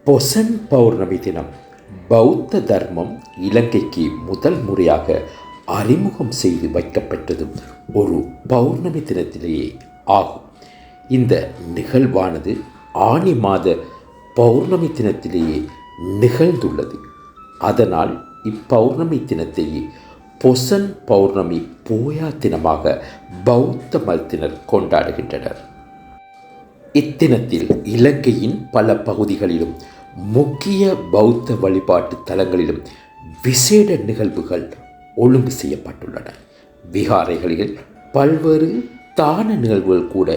பொசன் பௌர்ணமி தினம் பௌத்த தர்மம் இலங்கைக்கு முதல் முறையாக அறிமுகம் செய்து வைக்கப்பட்டதும் ஒரு பௌர்ணமி தினத்திலேயே ஆகும். இந்த நிகழ்வானது ஆனி மாத பௌர்ணமி தினத்திலேயே நிகழ்ந்துள்ளது. அதனால் இப்பௌர்ணமி தினத்தையே பொசன் பௌர்ணமி போயா தினமாக பௌத்த மதத்தினர் கொண்டாடுகின்றனர். இத்தினத்தில் இலங்கையின் பல பகுதிகளிலும் முக்கிய பௌத்த வழிபாட்டு தலங்களிலும் விசேட நிகழ்வுகள் ஒழுங்கு செய்யப்பட்டுள்ளன. விகாரைகளில் பல்வேறு தான நிகழ்வுகள் கூட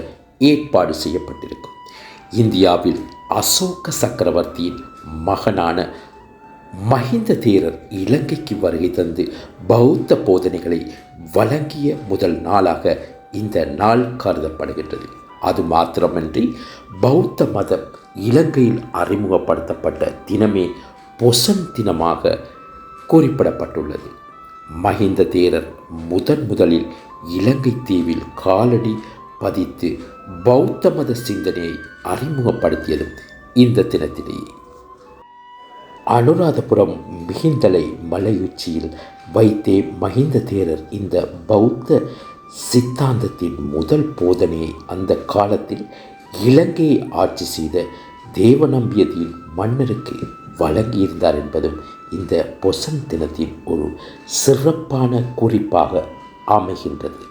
ஏற்பாடு செய்யப்பட்டிருக்கும். இந்தியாவில் அசோக சக்கரவர்த்தியின் மகனான மஹிந்த தேரர் இலங்கைக்கு வருகை தந்து பௌத்த போதனைகளை வழங்கிய முதல் நாளாக இந்த நாள் கருதப்படுகின்றது. அது மாத்திரமன்றி பௌத்த மதம் இலங்கையில் அறிமுகப்படுத்தப்பட்ட தினமே பொசன் தினமாக குறிப்பிடப்பட்டுள்ளது. மஹிந்த தேரர் முதலில் இலங்கை தீவில் காலடி பதித்து பௌத்த மத சிந்தனையை அறிமுகப்படுத்தியதும் இந்த தினத்திலேயே. அனுராதபுரம் மிகிந்தலை மலையுச்சியில் வைத்தே மஹிந்த தேரர் இந்த பௌத்த சித்தாந்தத்தின் முதல் போதனையை அந்த காலத்தில் இலங்கையை ஆட்சி செய்த தேவநம்பியதியின் மன்னருக்கு வழங்கியிருந்தார் என்பதும் இந்த பொசன் தினத்தின் ஒரு சிறப்பான குறிப்பாக அமைகின்றது.